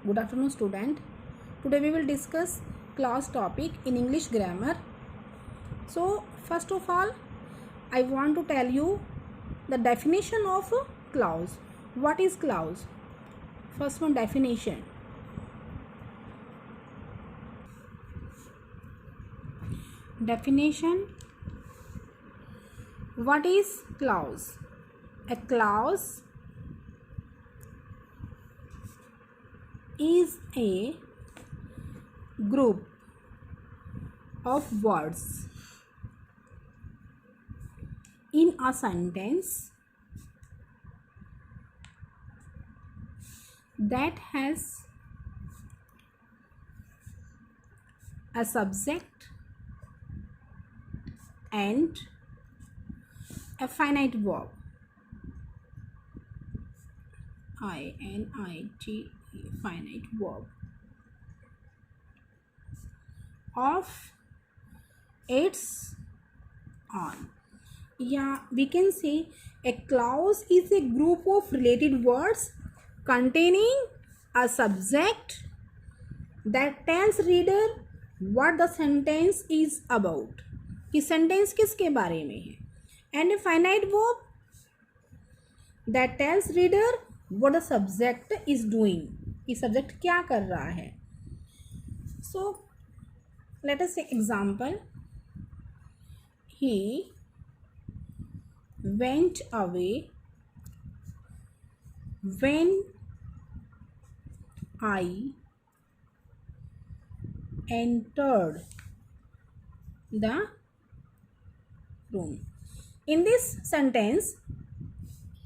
Good afternoon, student. Today we will discuss class topic in English grammar. So first of all, I want to tell you the definition of clause. What is clause? First one, definition. Definition. What is clause? A clause is a group of words in a sentence that has a subject and a finite verb. INIT, finite verb of its own. Yeah, we can say a clause is a group of related words containing a subject that tells reader what the sentence is about. कि sentence किसके बारे में है. And a finite verb that tells reader what the subject is doing. कि subject क्या कर रहा है. So let us take example. He went away when I entered the room. In this sentence,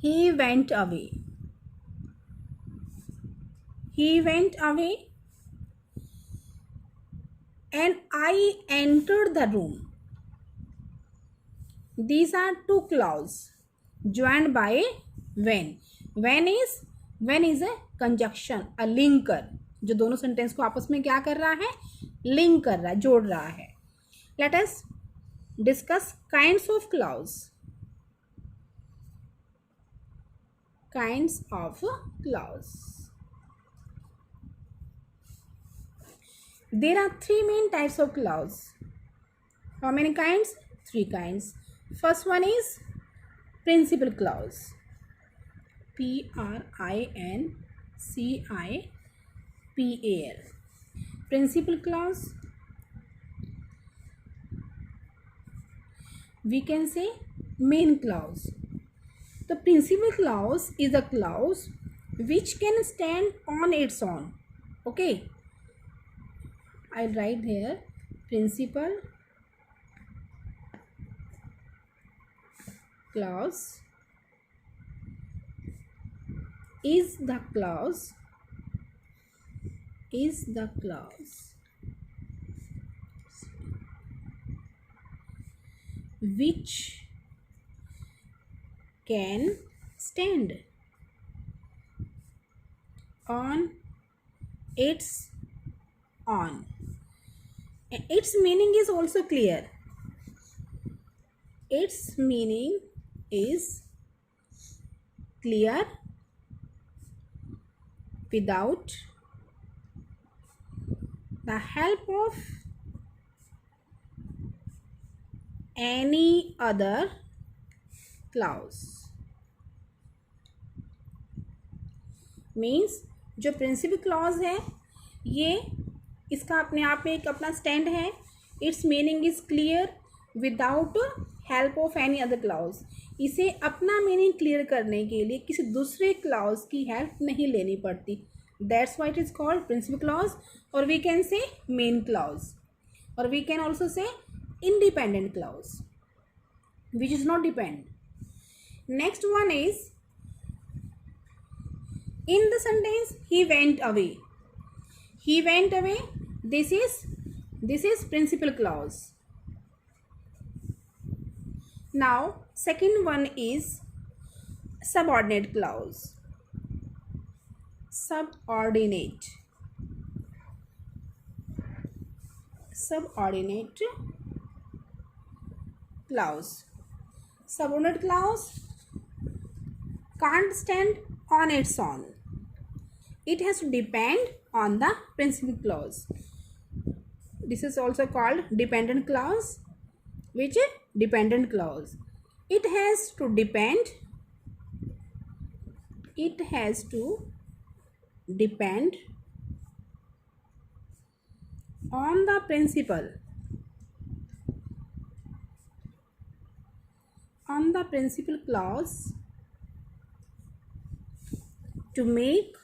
he went away. He went away and I entered the room. These are two clauses joined by when. When is a conjunction, a linker, जो दोनों sentence को आपस में क्या कर रहा है, link कर रहा है, जोड़ रहा है. Let us discuss kinds of clause. Kinds of clause. There are three main types of clause. How many kinds? Three kinds. First one is principal clause. Principal. Principal clause. We can say main clause. The principal clause is a clause which can stand on its own. Okay. I'll write here principal clause is the clause which can stand on its own. Its meaning is also clear. Its meaning is clear without the help of any other clause. Means जो principal clause है ये इसका अपने आप में एक अपना stand है. It's meaning is clear without help of any other clause. इसे अपना मीनिंग क्लियर करने के लिए किसी दूसरे क्लॉज की हेल्प नहीं लेनी पड़ती. That's why it is called principal clause. और we can say main clause और we can also say independent clause which is not depend. Next one is in the sentence he went away. He went away. This is principal clause. Now second one is subordinate clause. Subordinate clause. Subordinate clause can't stand on its own. it has to depend on the principal clause. This is also called dependent clause. Which is dependent clause? It has to depend on the principal clause to make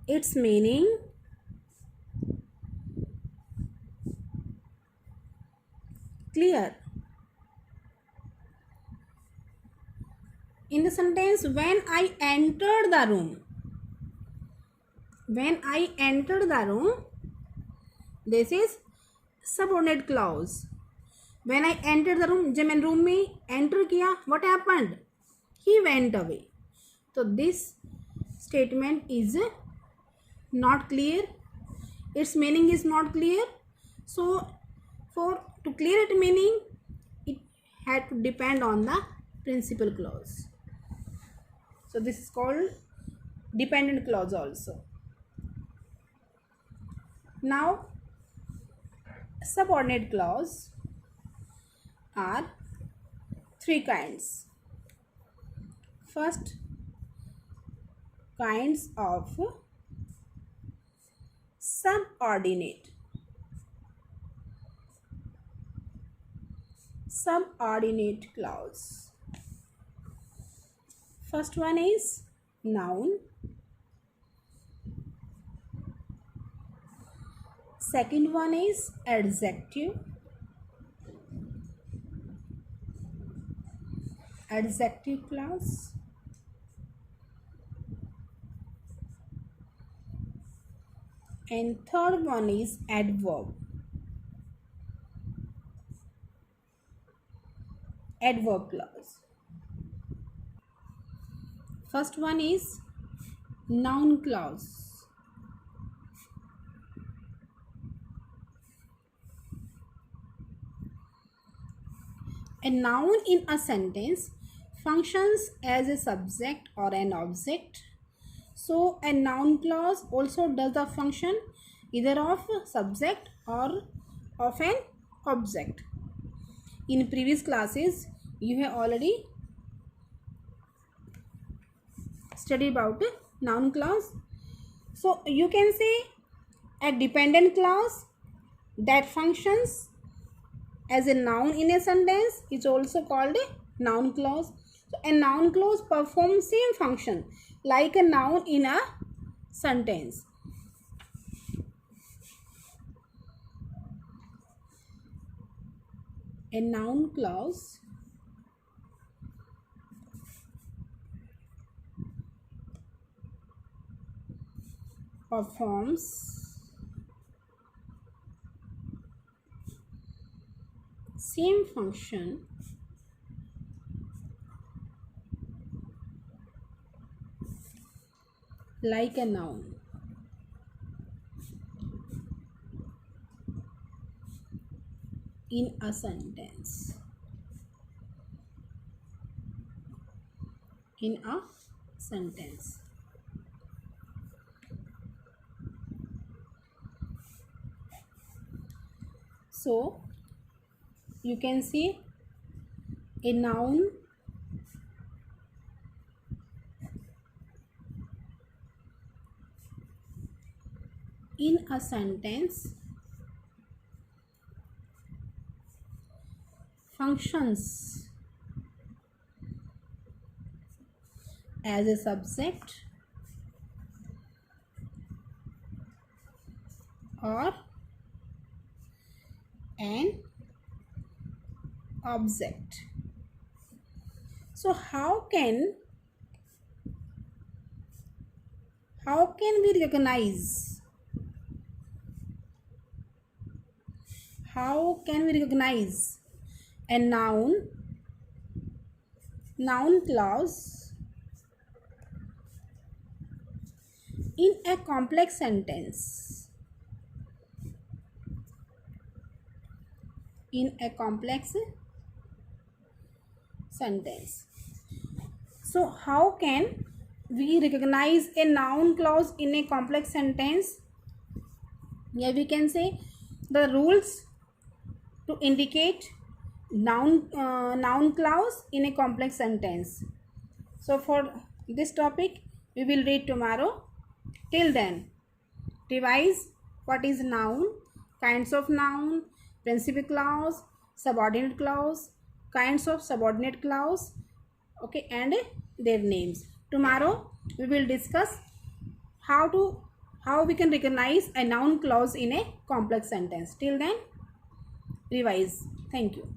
its meaning clear. In the sentence, when I entered the room, this is subordinate clause. When I entered the room, जब मैंने room में enter किया, what happened? He went away. So this statement is not clear. Its meaning is not clear. So to clear its meaning, it had to depend on the principal clause. So this is called dependent clause also. Now subordinate clause are three kinds. First, kinds of subordinate clause. First one is noun. Second one is adjective. Adjective clause. And third one is adverb. Adverb clause. First one is noun clause. A noun in a sentence functions as a subject or an object. So a noun clause also does the function either of subject or of an object. In previous classes, you have already studied about noun clause. So you can say a dependent clause that functions as a noun in a sentence is also called a noun clause. So a noun clause performs same function like a noun in a sentence. A noun clause performs same function like a noun. In a sentence. In a sentence. So you can see a noun in a sentence functions as a subject or an object. So how can we recognize a noun clause in a complex sentence? In a complex sentence. So how can we recognize a noun clause in a complex sentence? Yeah, we can say the rules to indicate noun clause in a complex sentence. So for this topic we will read tomorrow. Till then, revise what is noun, kinds of noun, principal clause, subordinate clause, kinds of subordinate clause, okay, and their names. Tomorrow we will discuss how we can recognize a noun clause in a complex sentence. Till then, revise. Thank you.